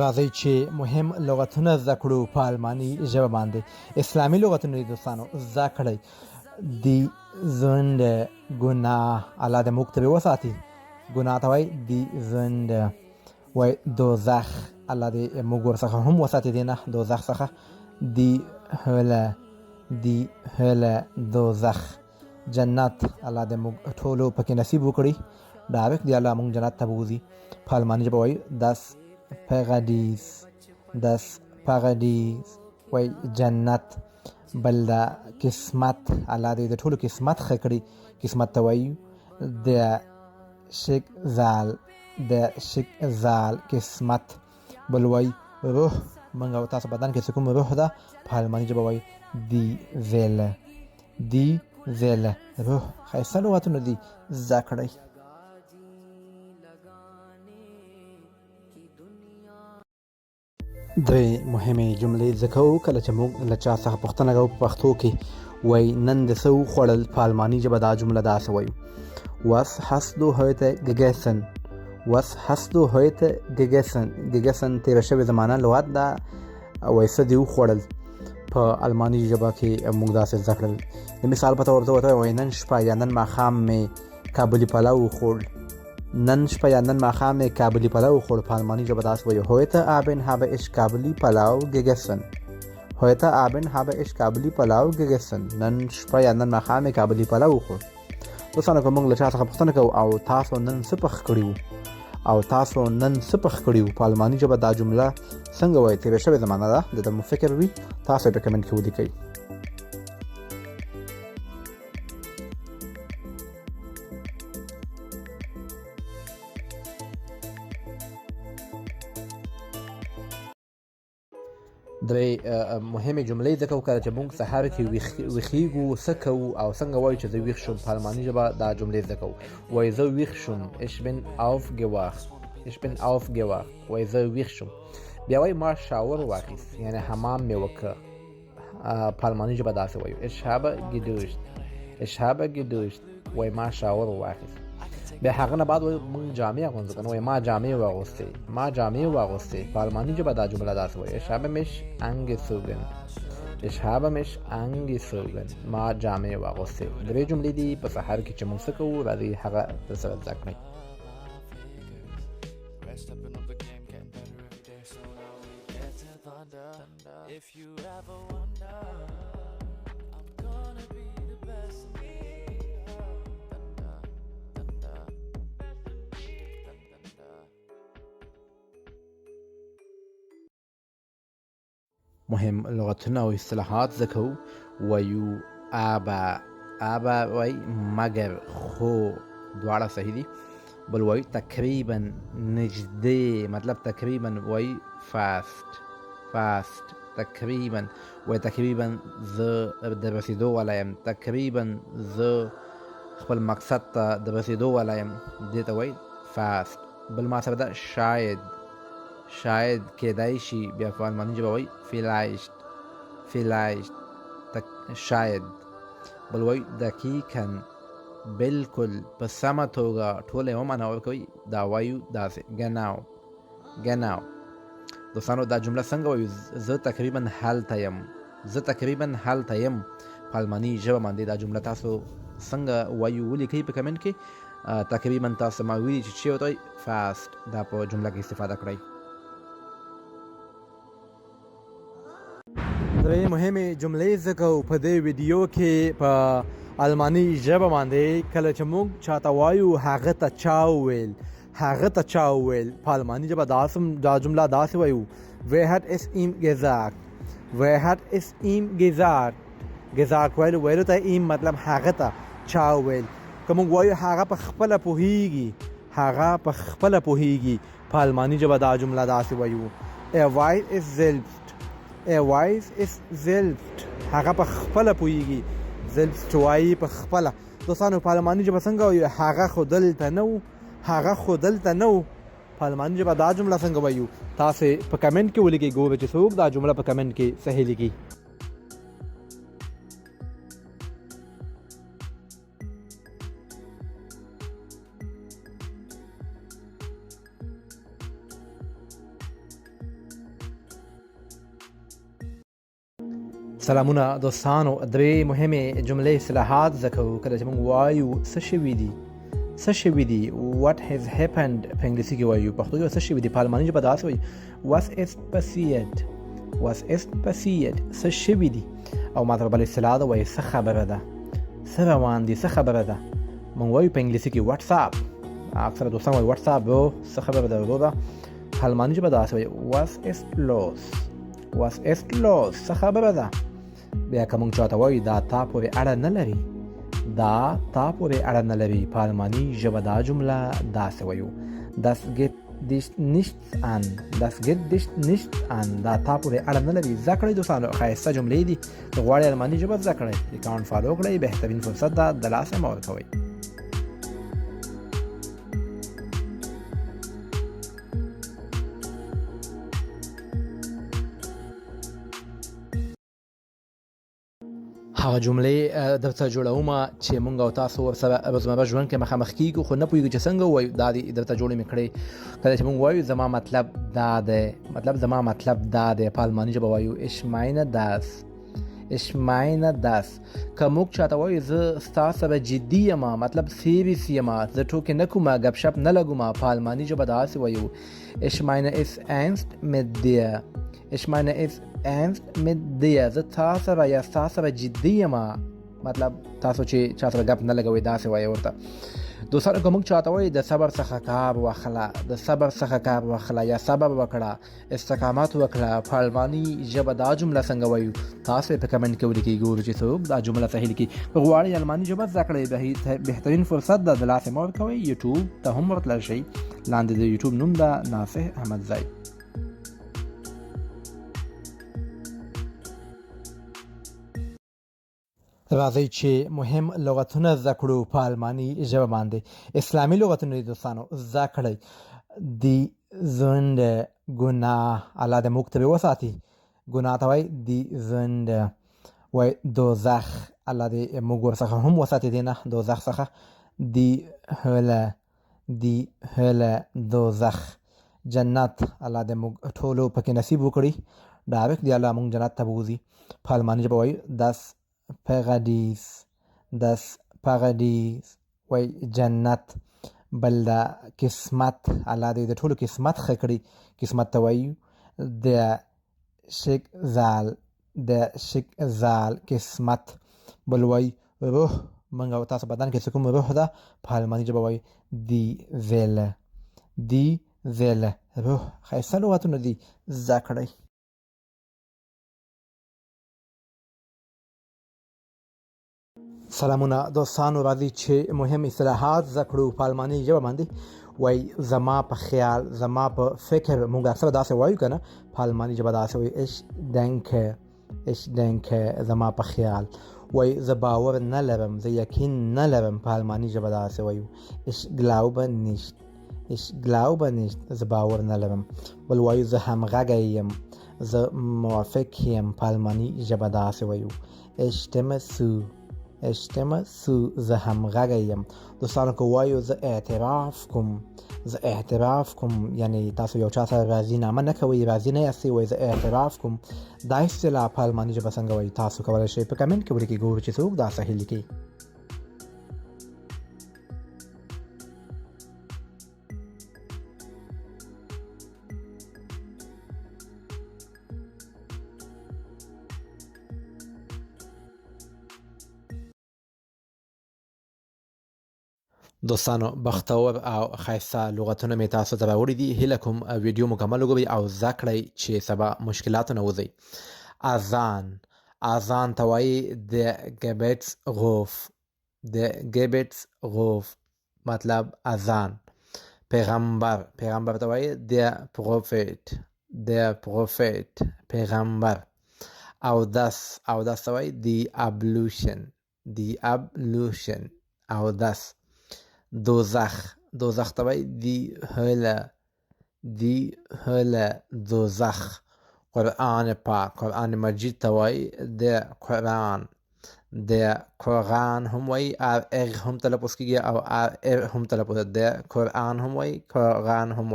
راځئ چې مهم لغتونه زده کړو په الماني ژبه باندې. اسلامي لغتونه دوستانو زده کړئ. دی زنده ګناه، الله دې موږ ترې وساتي. ګناه ته وایي دی زنده. وایي دوزخ، الله دې موږ ورڅخه هم وساتي دی نه دوزخ څخه. دی هله دوزخ. جنت، الله دې موږ ټولو پکې نصیب وکړي. ډایرکټ دی الله موږ جنت ته بوځي. په الماني ژبه وایي das Paradies وایي جنت. بل دا قسمت، الله دې د ټولو قسمت ښه کړي. قسمت ته وایي der Schicksal قسمت. بل وایي روح، موږ او تاسو بدن کې چې کوم روح ده په الماني ژبه وایي die Seele روح. ښایسته لغتونه دي، زده کړئ. درې مهمې جملې زده کوو کله چې موږ له چا څخه پوښتنه کوو په پښتو کې. وایي نن د څه وخوړل؟ په الماني ژبه دا جمله داسې وایو Was hast du heute gegessen? Was hast du heute gegessen? gegessen تېره شوې زمانه لغت ده. وایي څه دې وخوړل؟ په الماني ژبه کې موږ داسې زده کړل. د مثال په طور ورته وایي نن شپه یا نن ماښام مې کابلي پلو وخوړ. نن شپه یا نن ماښام مې کابلي پلو وخوړ. په الماني ژبه داسې وایي Heute Abend habe ich Kabuli Palau gegessen. Heute Abend habe ich Kabuli Palau gegessen. نن شپه یا نن ماښام مې کابلي پلو وخوړ. دوستانو که موږ له چا څخه پوښتنه کوو او تاسو نن څه پخ کړي وو په الماني ژبه دا جمله څنګه وایي؟ تېره شوې زمانه ده، د مو فکر وي، تاسو یې په کمنټ کې ولیکئ. درې مهمې جملې زده کوو کله چې موږ سهار کې ویښیږو څه کوو او څنګه وایو چې زه ویښ شوم. په الماني ژبه دا جملې زده کوو. وایي زه ویښ شوم ich bin aufgewacht. وایي زه ویښ شوم. بیا وایي ما شاور واخیست، یعنی حمام مې وکړ. په الماني ژبه داسې وایو ich habe geduscht. وایي ما شاور واخیست. بیا هغه نه بعد وایي موږ جامې اغوندو کنه، وایي ما جامې واغوستې. په الماني ژبه دا جمله داسې وایي ich habe mich angezogen. ما جامې واغوستې. درې جملې دي په سهار کې چې موږ څه کوو، راځئ هغه درسره زده کړئ. If you ever wonder, I'm gonna be the best me. مهم لغتونه او اصطلاحات زده کوو. وایو ابا وایي مگر، خو دواړه صحیح دي. بل وایي تقریبا، نږدې، مطلب تقریبا. وایي فاست. تقریبا وایي تقریبا زه د رسېدو والا یم. تقریبا زه خپل مقصد ته د رسېدو والا یم، دې ته وایي فاست. بل ما سره ده شاید کېدای شي. بیا په الماني ژبه وایي vielleicht شاید. بل وایي دقیقاً، بالکل، په سمه توګه، ټوله یوه معنا ورکوي. دا وایو داسې genau. دوستانو دا جمله څنګه وایو؟ زه تقریبا هلته یم. په الماني ژبه باندې دا جمله تاسو څنګه وایو ولیکئ په کمنټ کې. تقریبا تاسو ما ویلي چې ورته وایي fast. دا په جمله کې استفاده کړئ. درې مهمې جملې زده کوو په دې ویډیو کې په الماني ژبه باندې. کله چې موږ چاته وایو هغه ته چا وویل، په الماني ژبه دا جمله داسې وایو wer hat es ihm gesagt. ویلو ته ihm مطلب هغه ته چا وویل. که موږ وایو هغه په خپله پوهیږي، په الماني ژبه دا جمله داسې وایو weiß es selbst. هغه په خپله پوهیږي. selbst وایي په خپله. دوستانو په الماني ژبه څنګه وایو؟ هغه خو دلته نه و. په الماني ژبه دا جمله څنګه وایو؟ تاسو په کمنټ کې ولیکئ، ګورئ چې څوک دا جمله په کمنټ کې صحیح لیکي. سلامونه دوستانو، درې مهمې جملې اصطلاحات زده کوو. کله چې موږ وایو څه شوي دي، څه شوي دي، what has happened په انګلیسي کې وایو، پښتو کې څه شوي دي، په الماني ژبه داسې وایي was ist passiert، was ist passiert، څه شوي دي. او ماته بل اصطلاح ده وایي څه خبره ده، څه روان دي، څه خبره ده. موږ وایو په انګلیسي کې واتساپ، اکثره دوستان وایي واتساپ برو، څه خبره ده برو. په الماني ژبه داسې وایي was ist los، was ist los، څه خبره ده. بیا که موږ چاته وایو دا تا پورې اړه نه لري، دا تا پورې اړه نه لري، په الماني ژبه دا جمله داسې وایو das geht dich nichts an، das geht dich nichts an، دا تا پورې اړه نه لري. زده کړئ دوستانو، ښایسته جملې دي، که غواړئ الماني ژبه زده کړئ اکاونټ فالو کړئ، بهترین فرصت ده، د لاسه مه ورکوئ. هغه جملې درته جوړوم چې مونږ او تاسو ورسره روزمره ژوند کې مخامخ کیږو، خو نه پوهېږو چې څنګه ووایو. دا دې درته جوړې مې کړې. کله چې مونږ وایو زما مطلب دا دی، زما مطلب دا دی، په الماني ژبه وایو ich meine das، ich meine das. که موږ چاته وایو زه ستا سره جدي یم، مطلب سیریس یم، زه ټوکې نه کوم، ګپ شپ نه لګوم، په الماني ژبه داسې وایو ich meine es ernst mit dir، ich meine es ernst mit dir، زه تا سره یا ستا سره جدي یم، مطلب تاسو چې چا سره ګپ نه لګوئ داسې وایي ورته. دوستانو که موږ چاته وایو د صبر څخه کار واخله، د صبر څخه کار واخله یا صبر وکړه، استقامت وکړه، په الماني ژبه دا جمله څنګه وایو تاسو په کمنټ کې ولیکئ، ګورو چې څوک دا جمله صحیح لیکي. که غواړئ الماني ژبه زده کړئ بهترین فرصت ده، د لاسه مه ورکوئ، یوټیوب ته هم ورتللی شئ، لاندې د یوټیوب نوم ده ناصح احمدزی. راځئ چې مهم لغتونه زده کړو په الماني ژبه باندې. اسلامي لغتونه دي دوستانو، زده کړئ. دی زنده، ګناه، الله دې موږ ترې وساتي، ګناه ته وایي دی زنده. وایي دوزخ، الله دې موږ ورڅخه هم وساتي دی نه دوزخ څخه. دی هله، دی هله، دوزخ. جنت، الله دې موږ ټولو پکې نصیب وکړي، ډایرکټ دی الله موږ جنت ته بوځي. په الماني ژبه وایي das Paradies، das Paradies، وای جنت. بل دا قسمت، الله دې د ټولو قسمت ښه کړي، قسمت ته وایو der Schicksal، der Schicksal، قسمت. بل وای روح، موږ او تاسو بدن کې چې کوم روح ده په الماني ژبه وایي die Seele، die Seele، روح. ښایسته لغتونه دي، زده کړئ. سلامونه دوستانو، راځئ چې مهم اصطلاحات زده کړو په الماني ژبه باندې. وایي زما په خیال، زما په فکر، موږ اکثره داسې وایو که نه، په الماني ژبه داسې وایي ich denke، ich denke، زما په خیال. وایي زه باور نه لرم، زه یقین نه لرم، په الماني ژبه داسې وایو ich glaube nicht، ich glaube nicht، زه باور نه لرم. بل وایو زه همغږی یم، زه موافق یم، په الماني ژبه داسې وایو ich stimme zu، ich stimme zu، زه همغږی یم. دوستانو که وایو زه اعتراف کوم، زه اعتراف کوم، یعنی تاسو یو چا سره راضي نامه نه کوئ، راضي نه یاستئ، وایي زه اعتراف کوم. دا اصطلاح په الماني ژبه څنګه وایي تاسو کولی شئ په کمنټ کې ولیکئ، ګورو چې څوک دا صحیح لیکي. دوستانو بختور او ښایسته لغتونه مې تاسو ته راوړي دي. هیله کوم ویډیو مکمل وګورئ او زده کړئ چې سبا مشکلاتو نه وځئ. اذان، اذان ته وایي د Gebetsruf، د Gebetsruf مطلب اذان. پیغمبر، پیغمبر ته وایي der Prophet، der Prophet، پیغمبر. اودس، اودس ته وایي die Ablution، die Ablution، اودس. دوزخ، دوزخ ته وایي die Hölle، die Hölle، دوزخ. قرآن پاک، قرآن مجید ته وایي der قرآن، der قرآن هم وایي هم تلفظ کیږي او هم تلفظ، der قرآن هم وایي، قرآن هم وایي.